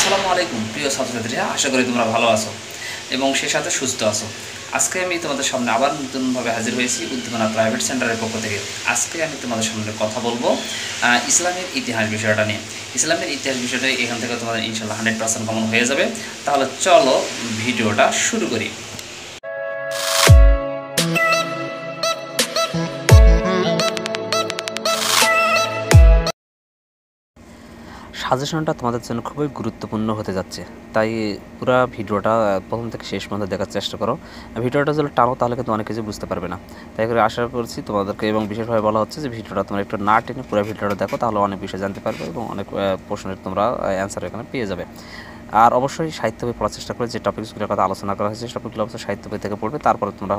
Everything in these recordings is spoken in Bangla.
আসসালামু আলাইকুম প্রিয় ছাত্রছাত্রীরা, আশা করি তোমরা ভালো আছো এবং সেই সাথে সুস্থ আছো। আজকে আমি তোমাদের সামনে আবার নতুনভাবে হাজির হয়েছি উদ্দীপনা প্রাইভেট সেন্টারের পক্ষ থেকে। আজকে আমি তোমাদের সামনে কথা বলবো ইসলামের ইতিহাস বিষয়টা নিয়ে। ইসলামের ইতিহাস বিষয়টা এখান থেকে তোমাদের ইনশাল্লাহ 100% কমন হয়ে যাবে। তাহলে চলো ভিডিওটা শুরু করি। সাজেশনটা তোমাদের জন্য খুবই গুরুত্বপূর্ণ হতে যাচ্ছে, তাই পুরো ভিডিওটা প্রথম থেকে শেষ পর্যন্ত দেখার চেষ্টা করো। ভিডিওটা যদি টানো তাহলে কিন্তু অনেক কিছু বুঝতে পারবে না, তাই করে আশা করছি তোমাদেরকে। এবং বিশেষভাবে বলা হচ্ছে যে ভিডিওটা তোমরা একটু না টেনে পুরো ভিডিওটা দেখো, তাহলে অনেক বিষয় জানতে পারবে এবং অনেক প্রশ্নের তোমরা অ্যান্সার এখানে পেয়ে যাবে। আর অবশ্যই সাহিত্য বই পড়ার চেষ্টা করে যে টপিকসগুলোর কথা আলোচনা করা হয়েছে টপিকগুলো অবশ্যই সাহিত্য বই থেকে পড়বে। তারপরে তোমরা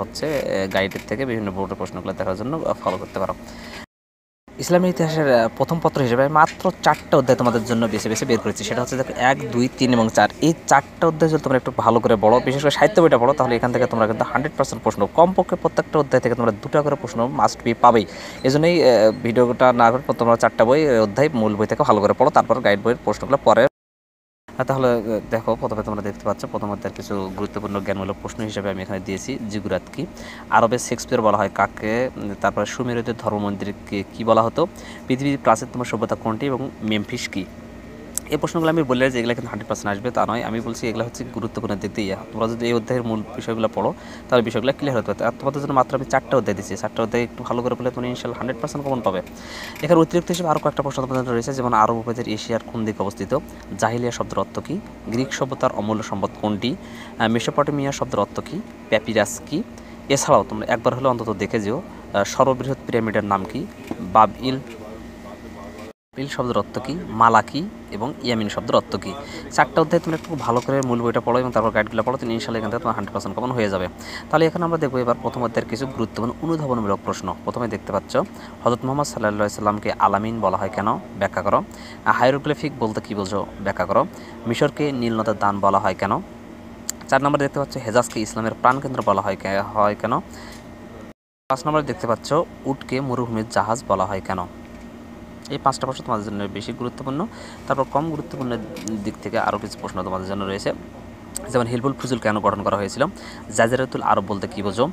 গাইডের থেকে বিভিন্ন বোর্ডের প্রশ্নগুলো দেখার জন্য ফলো করতে পারো। ইসলামের ইতিহাসের প্রথম পত্র হিসেবে মাত্র 4টা অধ্যায় তোমাদের জন্য বেছে বেছে বের করেছি। সেটা হচ্ছে দেখো 1, 2, 3 এবং 4, এই 4টা অধ্যায় যদি তোমরা একটু ভালো করে পড়ো, বিশেষ করে সাহিত্য বইটা পড়ো, তাহলে এখান থেকে তোমরা কিন্তু 100% প্রশ্ন, কমপক্ষে প্রত্যেকটা অধ্যায় থেকে তোমরা 2টা করে প্রশ্ন মাস্ট বি পাবেই। এই জন্যই ভিডিওটা না করে তোমরা 4টা বই অধ্যায় মূল বই থেকে ভালো করে পড়ো, তারপর গাইড বইয়ের প্রশ্নগুলো পরে। তাহলে দেখো, প্রথমে তোমরা দেখতে পাচ্ছ প্রথম অধ্যায়ের কিছু গুরুত্বপূর্ণ জ্ঞানমূলক প্রশ্ন হিসেবে আমি এখানে দিয়েছি। জিগুরাত কি, আরবে শেক্সপিয়ার বলা হয় কাকে, তারপরে সুমেরুদের ধর্মমন্দিরকে কী বলা হতো, পৃথিবীর প্রাচীনতম সভ্যতা কোনটি এবং মেমফিস কি। এই প্রশ্নগুলো আমি বললে যে এগুলো কিন্তু 100% আসবে তা নয়, আমি বলছি এগুলো হচ্ছে গুরুত্বপূর্ণ দিক দিয়ে। তোমরা যদি এই অধ্যায়ের মূল বিষয়গুলো পড়ো তাহলে বিষয়গুলো ক্লিয়ার হতে পারে। আর তোমাদের জন্য মাত্র আমি 4টা অধ্যায় দিচ্ছি, 4টা অধ্যায় একটু ভালো করে পড়লে তুমি ইনশাল্লাহ 100% কমন পাবে। এখানে অতিরিক্ত হিসেবে আরও কয়েকটা প্রশ্ন তোমাদের রয়েছে, যেমন আরব উপদ্বীপের এশিয়ার কোন দিকে অবস্থিত, জাহিলিয়া শব্দের অর্থ কী, গ্রিক সভ্যতার অমূল্য সম্পদ কোনটি, মেসোপটেমিয়া শব্দের অর্থ কী, প্যাপিরাস কী। এছাড়াও তোমরা একবার হলে অন্তত দেখে যেও সর্ববৃহৎ পিরামিডের নাম কি, বাবইল শব্দের অর্থ কী, মালাকি এবং ইয়ামিন শব্দের অর্থ কী। 4টা অধ্যায় তুমি একটু ভালো করে মূল বইটা পড়ো এবং তারপর গাইডগুলো পড়ো, তুমি ইনশাল্লাহ এখান থেকে তোমার 100% কমন হয়ে যাবে। তাহলে এখানে আমরা দেখবো এবার প্রথম অধ্যায়ের কিছু গুরুত্বপূর্ণ অনুধাবনমূলক প্রশ্ন। প্রথমে দেখতে পাচ্ছ হযরত মুহাম্মদ সাল্লাল্লাহু আলাইহি সাল্লামকে আলামিন বলা হয় কেন, ব্যাখ্যা করো। হাইরোগ্লিফিক বলতে কী বোঝো, ব্যাখ্যা করো। মিশরকে নীল নদের দান বলা হয় কেন। 4 নম্বরে দেখতে পাচ্ছ হেজাজকে ইসলামের প্রাণকেন্দ্র বলা হয় কেন। 5 নম্বরে দেখতে পাচ্ছ উটকে মরুভূমির জাহাজ বলা হয় কেন। এই 5টা প্রশ্ন তোমাদের জন্য বেশি গুরুত্বপূর্ণ। তারপর কম গুরুত্বপূর্ণ দিক থেকে আরও কিছু প্রশ্ন তোমাদের জন্য রয়েছে, যেমন হিলফুল ফুজুল কেন গঠন করা হয়েছিল, জাজিরাতুল আরব বলতে কী বোঝো,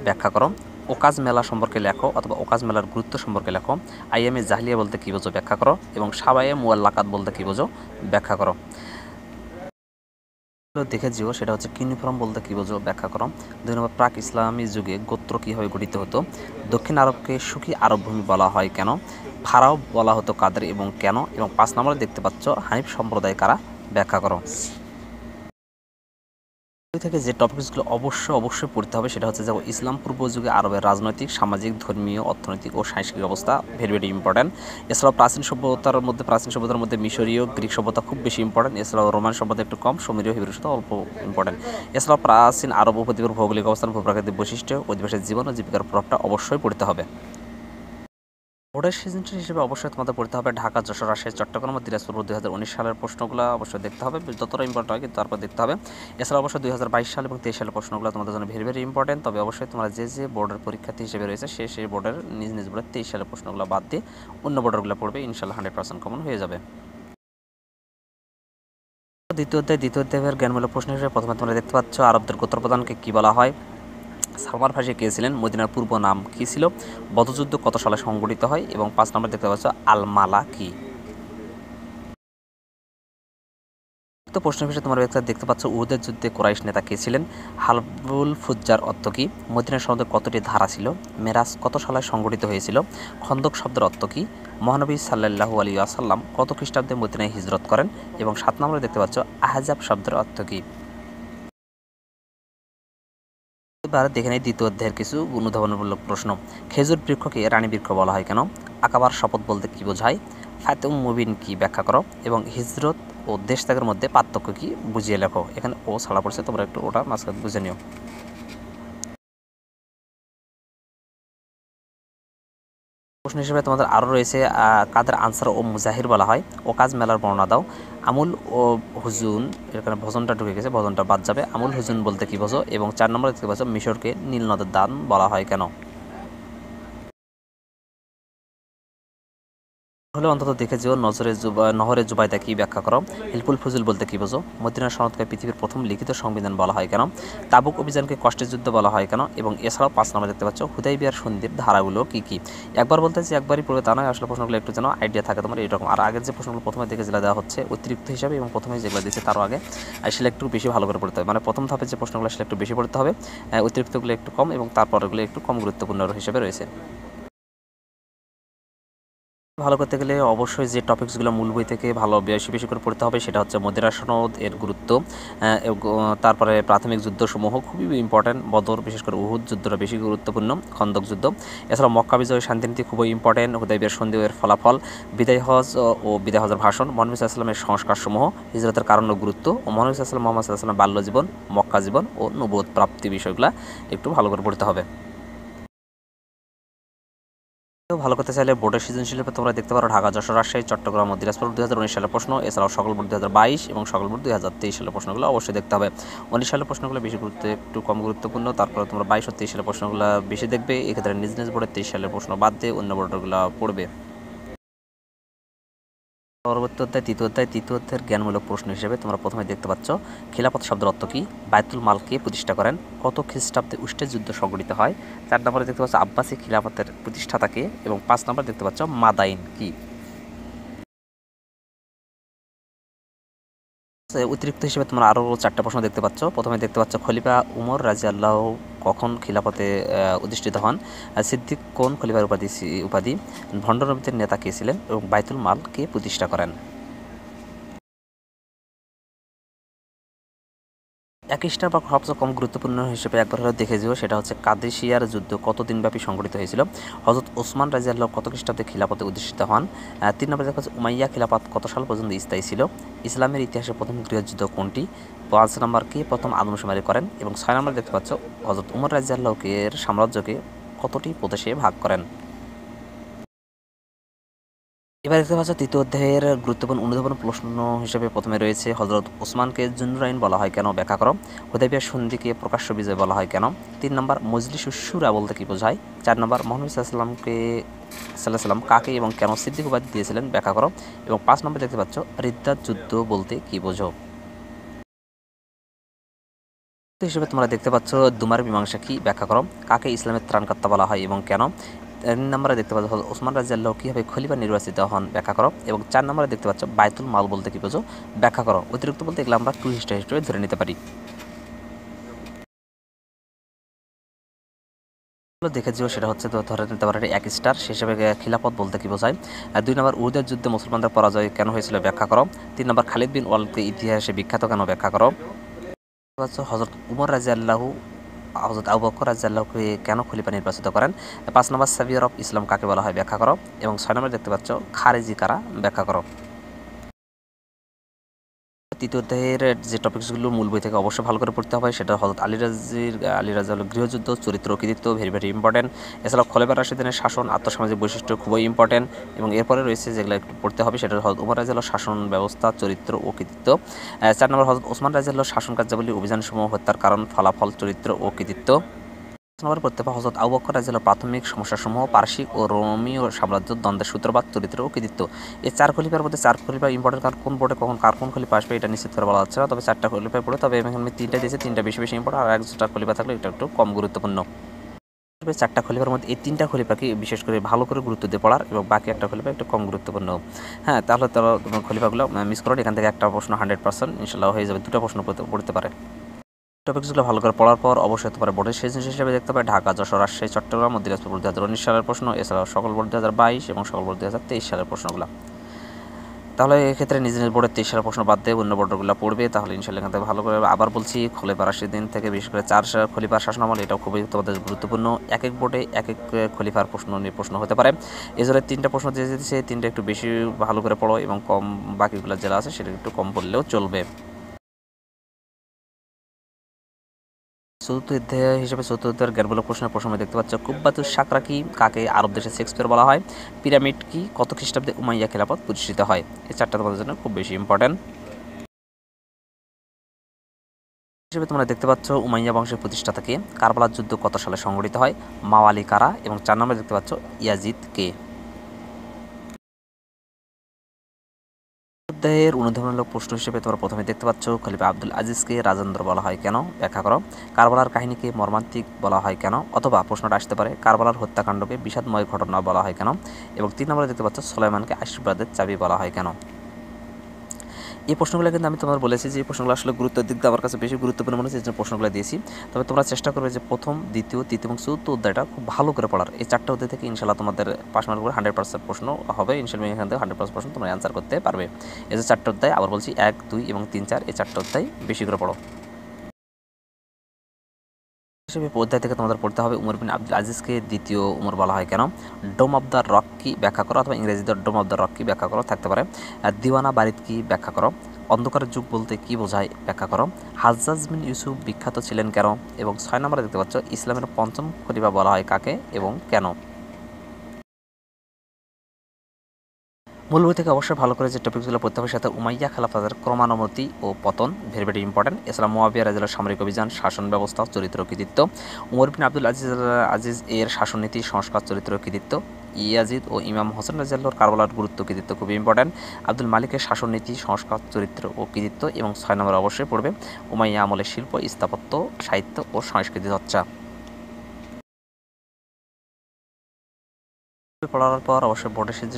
ব্যাখ্যা করো। ওকাজ মেলা সম্পর্কে লেখো অথবা ওকাজ মেলার গুরুত্ব সম্পর্কে লেখো। আইএমএ জাহলিয়া বলতে কী বোঝো, ব্যাখ্যা করো। এবং সাবায়ে মুআল্লাকাত বলতে কী বোঝো, ব্যাখ্যা করো। দেখে যেও সেটা হচ্ছে কিউনিফর্ম বলতে কী বোঝো, ব্যাখ্যা করো। 2 নম্বর প্রাক ইসলামী যুগে গোত্র কীভাবে গঠিত হতো, দক্ষিণ আরবকে সুখী আরব ভূমি বলা হয় কেন, ফারাও বলা হতো কাদের এবং কেন। এবং 5 নম্বরে দেখতে পাচ্ছ হানিফ সম্প্রদায় কারা, ব্যাখ্যা করো। থেকে যে টপিকসগুলো অবশ্যই পড়তে হবে সেটা হচ্ছে যে ইসলাম পূর্ব যুগে আরবের রাজনৈতিক, সামাজিক, ধর্মীয়, অর্থনৈতিক ও সাংস্কৃতিক অবস্থা ভেরি ইম্পর্ট্যান্ট। এছাড়াও প্রাচীন সভ্যতার মধ্যে মিশরীয়, গ্রিক সভ্যতা খুব বেশি ইম্পর্ট্যান্ট। এছাড়াও রোমান সভ্যতা একটু কম, সুমেরীয়, হিব্রু সভ্যতা অল্প ইম্পর্ট্যান্ট। এছাড়াও প্রাচীন আরব উপদ্বীপের ভৌগোলিক অবস্থান, ভূপ্রাকৃতিক বৈশিষ্ট্য, অধিবাসীর জীবন ও জীবিকার প্রভাবটা অবশ্যই পড়তে হবে। বোর্ডের সিজনশীল হিসেবে অবশ্যই তোমাদের পড়তে হবে ঢাকা, যশোর, রাজশাহী, চট্টগ্রাম ও দিনাজপুর 2019 সালের প্রশ্নগুলো অবশ্যই দেখতে হবে, যতটা ইম্পর্টেন্ট হয় কিন্তু তারপর দেখতে হবে। এছাড়া অবশ্যই 2022 সাল এবং 23 সালের প্রশ্নগুলো তোমাদের জন্য ভেরি ইম্পর্টেন্ট। তবে অবশ্যই তোমরা যে বোর্ডের পরীক্ষার্থী হিসেবে রয়েছে সেই বোর্ডের নিজ বোর্ডের 23 সালের প্রশ্নগুলো বাদ দিয়ে অন্য বোর্ডেরগুলো পড়বে, ইনশাল্লাহ 100% কমন হয়ে যাবে। দ্বিতীয় অধ্যায়ের জ্ঞানমূলক প্রশ্ন হিসেবে প্রথমে তোমরা দেখতে পাচ্ছ আরবদের গোত্রপ্রধানকে কী বলা হয়, সালমান ফার্সি কে ছিলেন, মদিনার পূর্ব নাম কী ছিল, বদরযুদ্ধ কত সালে সংঘটিত হয় এবং 5 নম্বর দেখতে পাচ্ছ আল মালা কি। তো প্রশ্নের বিষয়ে তোমরা দেখতে পাচ্ছ উহুদের যুদ্ধে কুরাইশ নেতা কে ছিলেন, হালবুল ফুজ্জার অর্থ কী, মদিনা শব্দের কতটি ধারা ছিল, মেরাজ কত সালে সংঘটিত হয়েছিল, খন্দক শব্দের অর্থ কী, মহানবী সাল্লাল্লাহু আলাইহি ওয়াসাল্লাম কত খ্রিস্টাব্দে মদিনায় হিজরত করেন এবং 7 নম্বরে দেখতে পাচ্ছ আহজাব শব্দের অর্থ কী। এবার দেখে নেই দ্বিতীয় অধ্যায়ের কিছু অনুধাবনমূলক প্রশ্ন। খেজুর বৃক্ষকে রানী বৃক্ষ বলা হয় কেন, আকাবার শপথ বলতে কী বোঝায়, ফাতেউম মুবিন কি, ব্যাখ্যা করো। এবং হিজরত ও দেশ ত্যাগের মধ্যে পার্থক্য কি, বুঝিয়ে লেখো। এখানে ও ছাড়া পড়ছে, তোমরা একটু ওটা মাঝখানে বুঝে নিও। প্রশ্ন হিসেবে তোমাদের আরও রয়েছে কাদের আনসার ও মুজাহির বলা হয়, ও কাজ মেলার বর্ণনা দাও। আমুল ও হুজুন, এখানে ভজনটা ঢুকে গেছে, ভজনটা বাদ যাবে। আমুল হুজুন বলতে কী বোঝো। এবং 4 নম্বরে দেখতে পাচ্ছ মিশরকে নীল নদের দান বলা হয় কেন। হলে অন্তত দেখে যেও নহরে জুবাইদা কি ব্যাখ্যা করো। হিলফুল ফুজুল বলতে কি বোঝো? মদিনা সনদকে পৃথিবীর প্রথম লিখিত সংবিধান বলা হয় কেন? তাবুক অভিযানকে কষ্টের যুদ্ধ বলা হয় কেন? এবং এছাড়াও 5 নম্বরে দেখতে পাচ্ছ হুদাইবিয়ার সন্ধির ধারাগুলো কি কি। একবার বলতে যে একবারই পড়বে তা নয়, আসলে প্রশ্নগুলো একটু যেন আইডিয়া থাকে তোমার এরকম। আর আগের যে প্রশ্নগুলো প্রথমে দেখে যেগুলো দেওয়া হচ্ছে অতিরিক্ত হিসাবে এবং প্রথমে যেগুলো দিচ্ছে তারও আগে আসলে একটু বেশি ভালো করে পড়তে হবে, মানে প্রথম ধাপে যে প্রশ্নগুলো আসলে একটু বেশি পড়তে হবে, অতিরিক্তগুলো একটু কম এবং তারপরগুলো একটু কম গুরুত্বপূর্ণ হিসেবে রয়েছে। ভালো করতে গেলে অবশ্যই যে টপিকসগুলো মূল বই থেকে ভালো বেশি বেশি করে পড়তে হবে সেটা হচ্ছে মদিনা সনদ এর গুরুত্ব, তারপরে প্রাথমিক যুদ্ধসমূহ খুবই ইম্পর্ট্যান্ট, বদর বিশেষ করে উহুদ যুদ্ধটা বেশি গুরুত্বপূর্ণ, খন্দক যুদ্ধ, এছাড়াও মক্কা বিজয় শান্তিনীতি খুবই ইম্পর্ট্যান্ট, হুদাইবিয়ার সন্ধি এর ফলাফল, বিদায় হজ ও বিদায় হজের ভাষণ, মহানবী সাল্লাল্লাহু আলাইহি ওয়াসাল্লামের সংস্কারসমূহ, হিজরতের কারণ ও গুরুত্ব ও মহানবী সাল্লাল্লাহু আলাইহি ওয়াসাল্লামের বাল্য জীবন, মক্কা জীবন ও নবুয়ত প্রাপ্তি বিষয়গুলো একটু ভালো করে পড়তে হবে। ভালো করতে চাইলে বোর্ডের সৃজনশীল পেপার তোমরা দেখতে পারো ঢাকা, যশোর, রাজশাহী, চট্টগ্রাম ও দিনাজপুর 2019 সালের প্রশ্ন, এছাড়াও সকল বোর্ড 2022 এবং সকল বোর্ড 2023 সালের প্রশ্নগুলো অবশ্যই দেখতে হবে। 19 সালের প্রশ্নগুলো বেশি একটু কম গুরুত্বপূর্ণ, তারপরে তোমরা 22 ও 23 সালের প্রশ্নগুলো বেশি দেখবে, এক্ষেত্রে নিজ নিজ বোর্ডের 23 সালের প্রশ্ন বাদ দিয়ে অন্য বোর্ডগুলো পড়বে। পরবর্তী অধ্যায় তৃতীয় অধ্যায়ের জ্ঞানমূলক প্রশ্ন হিসেবে তোমরা প্রথমে দেখতে পাচ্ছ খিলাফত শব্দের অর্থ কী, বায়তুল মাল কে প্রতিষ্ঠা করেন, কত খ্রিস্টাব্দে উষ্ট্রের যুদ্ধ সংঘটিত হয়, 4 নম্বরে দেখতে পাচ্ছ আব্বাসী খিলাফতের প্রতিষ্ঠাতা কে, এবং 5 নম্বরে দেখতে পাচ্ছ মাদাইন কি। অতিরিক্ত হিসেবে তোমরা আরও 4টা প্রশ্ন দেখতে পাচ্ছ। প্রথমে দেখতে পাচ্ছ খলিফা উমর রাদিয়াল্লাহু কখন খিলাফতে অধিষ্ঠিত হন, সিদ্দিক কোন খলিফার উপাধি, ভণ্ড নবীদের নেতা কে ছিলেন এবং বাইতুল মাল কে প্রতিষ্ঠা করেন। একইসটা বা সবচেয়ে কম গুরুত্বপূর্ণ হিসেবে একবার হলে দেখে যেও, সেটা হচ্ছে কাদেসিয়ার যুদ্ধ কত দিনব্যাপী সংঘটিত হয়েছিল, হযরত ওসমান রাদিয়াল্লাহু কত খ্রিস্টাব্দে খিলাফতে অধিষ্ঠিত হন, 3 নম্বরে দেখা যাচ্ছে উমাইয়া খিলাফত কত সাল পর্যন্ত স্থায়ী ছিল, ইসলামের ইতিহাসে প্রথম গৃহযুদ্ধ কোনটি, 5 নম্বর কে প্রথম আদমশুমারি করেন, এবং 6 নম্বরে দেখতে পাচ্ছ হযরত উমর রাদিয়াল্লাহু এর সাম্রাজ্যকে কতটি প্রদেশে ভাগ করেন। এবার দেখতে পাচ্ছ তৃতীয় অধ্যায়ের গুরুত্বপূর্ণ অনুধাবন প্রশ্ন হিসেবে প্রথমে রয়েছে হযরত ওসমানকে জুন্নুরাইন বলা হয় কেন, ব্যাখ্যা করো। হুদাইবিয়ার সন্ধিকে প্রকাশ্য বিজয় বলা হয় কেন। 3 নম্বর মজলিসুশ শুরা বলতে কি বোঝায়। 4 নম্বর মুহাম্মদ সাল্লাল্লাহু কাকে এবং কেন সিদ্দিক উপাধি দিয়েছিলেন, ব্যাখ্যা করো। এবং 5 নম্বর দেখতে পাচ্ছ রিদ্দাত যুদ্ধ বলতে কি বোঝো। হিসেবে তোমরা দেখতে পাচ্ছ দুমার মীমাংসা কি, ব্যাখ্যা করো। কাকে ইসলামের ত্রাণকর্তা বলা হয় এবং কেন। 3 নম্বরে দেখতে পাচ্ছ ওসমান রাদিয়াল্লাহু কীভাবে খলিফা নির্বাচিত হন, ব্যাখ্যা করো। এবং 4 নম্বরে দেখতে পাচ্ছ বাইতুল মাল বলতে কি বোঝো, ব্যাখ্যা করো। অতিরিক্ত বলতে এগুলো আমরা টুরিস্ট হিসেবে ধরে নিতে পারি। দেখে যেও সেটা হচ্ছে তো ধরে নিতে পারে 1 স্টার। সে হিসেবে খিলাফত বলতে কি বোঝায়। 2 নম্বর উহুদের যুদ্ধে মুসলমানদের পরাজয় কেন হয়েছিল, ব্যাখ্যা করো। 3 নম্বর খালিদ বিন ওয়ালিদকে ইতিহাসে বিখ্যাত কেন, ব্যাখ্যা করো। হযরত উমর রাদিয়াল্লাহু হযরত আবু বকর রাদিয়াল্লাহুকে কেন খলিফা নির্বাচিত করেন। 5 নম্বর সাভিয়ার অফ ইসলাম কাকে বলা হয়, ব্যাখ্যা করো। এবং 6 নম্বরে দেখতে পাচ্ছ খারেজি কারা, ব্যাখ্যা করো। তৃতীয় অধ্যায়ের যে টপিকসগুলো মূল বই থেকে অবশ্যই ভালো করে পড়তে হবে সেটা হযরত আলী রাজা হল গৃহযুদ্ধ, চরিত্র ও কৃতিত্ব ভেরি ভেরি ইম্পর্টেন্ট। এছাড়াও খলিফা রাশিদিনের শাসন, আত্মসামাজিক বৈশিষ্ট্য খুবই ইম্পর্টেন্ট। এবং এরপরে রয়েছে যেগুলো একটু পড়তে হবে সেটা হযরত উমর রাদিয়াল্লাহু শাসন ব্যবস্থা, চরিত্র ও কৃতিত্ব। 4 নম্বর হযরত ওসমান রাদিয়াল্লাহু শাসন কার্যাবলী, অভিযানসমূহ, হত্যার কারণ, ফলাফল, চরিত্র ও কৃতিত্ব। নম্বর পড়তে হবে হযরত আবু বকর রাদিয়াল্লাহু প্রাথমিক সমস্যাসমূহ, পারসিক ও রোমীয় সাম্রাজ্য দ্বন্দ্বের সূত্রপাত, চরিত্র ও কৃতিত্ব। এই 4 খলিফার মধ্যে 4 খলিফা ইম্পর্টেন্ট, কারণ কোন বোর্ডে কখন কার কোন খলিফা আসবে এটা নিশ্চিত করে বলা যাচ্ছে না, তবে 4টা খলিফায় পড়ে, তবে এখানে আমি 3টা দিয়েছি, 3টা বেশি বেশি ইম্পর্টেন্ট, আর একটা খলিফা থাকলে এটা একটু কম গুরুত্বপূর্ণ। তবে 4টা খলিফার মধ্যে এই 3টা খলিফাকে বিশেষ করে ভালো করে গুরুত্ব দিয়ে পড়ার, এবং বাকি একটা খলিফা একটু কম গুরুত্বপূর্ণ। হ্যাঁ, তাহলে তো খলিফাগুলো মিস করো, এখান থেকে একটা প্রশ্ন 100% ইনশাআল্লাহ হয়ে যাবে, 2টা প্রশ্ন পড়তে পারে। টপিকসগুলো ভালো করে পড়ার পর অবশ্যই তোমার বোর্ডের সৃজনশীল হিসেবে দেখতে পাবে ঢাকা, যশোর, রাজশাহী, চট্টগ্রাম ও দিনাজপুর 2019 সালের প্রশ্ন, এছাড়াও সকল বোর্ড 2022 এবং সকল বোর্ড 2023 সালের প্রশ্নগুলো। তাহলে এক্ষেত্রে নিজ নিজ বোর্ডের 23 সালের প্রশ্ন বাদ দিয়ে অন্য বোর্ডগুলো পড়বে, তাহলে ইনশাআল্লাহ এখান থেকে ভালো করে। আবার বলছি খলিফা রাশিদিন থেকে বিশেষ করে 4 খলিফার শাসনামল, এটাও খুবই তোমাদের গুরুত্বপূর্ণ। এক এক বোর্ডে এক এক খলিফার প্রশ্ন হতে পারে। এছাড়া 3টা প্রশ্ন দিয়ে দিচ্ছে, 3টা একটু বেশি ভালো করে পড়ো, এবং কম বাকিগুলো যেটা আছে সেটা একটু কম পড়লেও চলবে। চতুর্থ অধ্যায়ের জ্ঞানমূলক প্রশ্নের প্রথমে দেখতে পাচ্ছ কুব্বাতুস সাকরা কি, কাকে আরব দেশে শেক্সপিয়ার বলা হয়, পিরামিড কি, কত খ্রিস্টাব্দে উমাইয়া খেলাফত প্রতিষ্ঠিত হয়। এই 4টা তোমাদের জন্য খুব বেশি ইম্পর্টেন্ট হিসেবে তোমরা দেখতে পাচ্ছ উমাইয়া বংশের প্রতিষ্ঠাতা কে, কারবালার যুদ্ধ কত সালে সংঘটিত হয়, মাওয়ালি কারা, এবং 4 নম্বরে দেখতে পাচ্ছ ইয়াজিদ কে। অধ্যায়ের অনুধাবনমূলক প্রশ্ন হিসেবে তোমরা প্রথমে দেখতে পাচ্ছ খলিফা আব্দুল আজিজকে রাজেন্দ্র বলা হয় কেন, ব্যাখ্যা করো। কারবালার কাহিনীকে মর্মান্তিক বলা হয় কেন, অথবা প্রশ্নটা আসতে পারে কারবালার হত্যাকাণ্ডকে বিষাদময় ঘটনা বলা হয় কেন। এবং 3 নম্বরে দেখতে পাচ্ছ সুলাইমানকে আশীর্বাদের চাবি বলা হয় কেন। এই প্রশ্নগুলো কিন্তু আমি তোমার বলেছি যে এই প্রশ্নগুলো আসলে গুরুত্বের দিক দিয়ে আমার কাছে বেশি গুরুত্বপূর্ণ মনে হচ্ছে, এই জন্য প্রশ্নগুলো দিয়েছি। তবে তোমরা চেষ্টা করবে যে প্রথম, দ্বিতীয়, তৃতীয় এবং চতুর্থ অধ্যায়টা খুব ভালো করে পড়ার। এই 4টা অধ্যায় থেকে ইনশাল্লাহ তোমাদের পাস মার্ক করে 100% প্রশ্ন হবে। ইনশাল্লাহ এখান থেকে 100% প্রশ্ন তোমরা অ্যান্সার করতে পারবে। এই যে 4টা অধ্যায়, আবার বলছি 1, 2 এবং 3, 4 এই 4টা অধ্যায় বেশি করে পড়ো। হিসেবে অধ্যায় থেকে তোমাদের পড়তে হবে উমর বিন আব্দুল আজিজকে দ্বিতীয় উমর বলা হয় কেন, ডোম অব দ্য রক কি ব্যাখ্যা করো, অথবা ইংরেজিতে ডোম অব দ্য রক কি ব্যাখ্যা করো থাকতে পারে। দিওয়ানা বারিদ কি ব্যাখ্যা করো। অন্ধকারের যুগ বলতে কি বোঝায় ব্যাখ্যা করো। হাজ্জাজ বিন ইউসুফ বিখ্যাত ছিলেন কেন। এবং 6 নম্বরে দেখতে পাচ্ছ ইসলামের পঞ্চম খলিফা বলা হয় কাকে এবং কেন। মূল বই থেকে অবশ্যই ভালো করে যে টপিকগুলো পড়তে হবে সাথে উমাইয়া খেলাফতের ক্রমানুমতি ও পতন ভেরি ভেরি ইম্পর্টেন্ট। এছাড়া মুয়াবিয়া রাদিয়াল্লাহু সামরিক অভিযান, শাসন ব্যবস্থা, চরিত্র কৃতিত্ব। উমর বিন আব্দুল আজিজ এর শাসননীতি, সংস্কার, চরিত্র কৃতিত্ব। ইয়াজিদ ও ইমাম হোসেন রাদিয়াল্লাহুর কারবালার গুরুত্ব, কৃতিত্ব খুবই ইম্পর্টেন্ট। আব্দুল মালিকের শাসননীতি, সংস্কার, চরিত্র ও কৃতিত্ব। এবং 6 নম্বরে অবশ্যই পড়বে উমাইয়া আমলের শিল্প, স্থাপত্য, সাহিত্য ও সংস্কৃতি চর্চা। পড়ার পর অবশ্যই বোর্ডের সিদ্ধ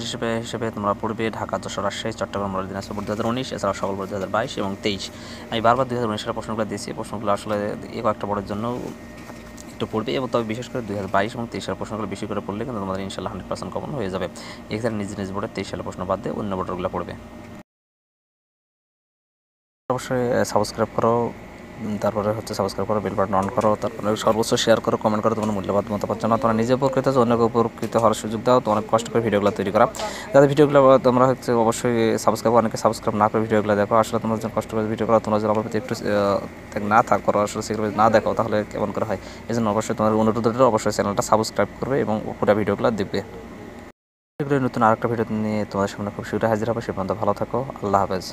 হিসেবে তোমরা পড়বে ঢাকা, যশোর, রাজশাহী, চট্টগ্রাম, দিনাজপুর বোর্ড 2019, এছাড়াও সকল বোর্ড 2022 এবং 23। আমি বারবার 2019 সালের প্রশ্নগুলো দিয়েছি। প্রশ্নগুলো আসলে এই কয়েকটা বোর্ডের জন্য একটু পড়বে, এবং তবে বিশেষ করে 2022 এবং 23 সালের প্রশ্নগুলো বেশি করে পড়লে কিন্তু তোমাদের ইনশাল্লাহ 100% কমন হয়ে যাবে। এখানে নিজ নিজ বোর্ডে 23 সালের প্রশ্ন বাদ দিয়ে অন্য বোর্ডগুলো পড়বে। অবশ্যই সাবস্ক্রাইব করো, তারপরে হচ্ছে সাবস্ক্রাইব করো, বেল বাটন অন করো, তারপরে সর্বোচ্চ শেয়ার করো, কমেন্ট করো তোমার মূল্যবান মতামত জানাও। তোমরা নিজে উপকৃত হচ্ছে, অন্যকে উপকৃত হওয়ার সুযোগ দাও। তো অনেক কষ্ট করে ভিডিওগুলো তৈরি করা, যাতে ভিডিওগুলো তোমরা হচ্ছে অবশ্যই সাবস্ক্রাইব, অনেকে সাবস্ক্রাইব না করে ভিডিওগুলো দেখো। আসলে তোমরা যখন কষ্ট করে ভিডিও করো, তোমরা যদি আমার প্রতি একটু না করো, আসলে সেগুলো না দেখো তাহলে কেমন করে হয়। এই জন্য অবশ্যই তোমার অনুরোধ রইল, অবশ্যই চ্যানেলটা সাবস্ক্রাইব করবে এবং পুরো ভিডিওগুলো দেখবে। নতুন আরেকটা ভিডিও নিয়ে তোমাদের সামনে খুব শীঘ্রই হাজির হবে। সে পর্যন্ত ভালো থাকো, আল্লাহ হাফেজ।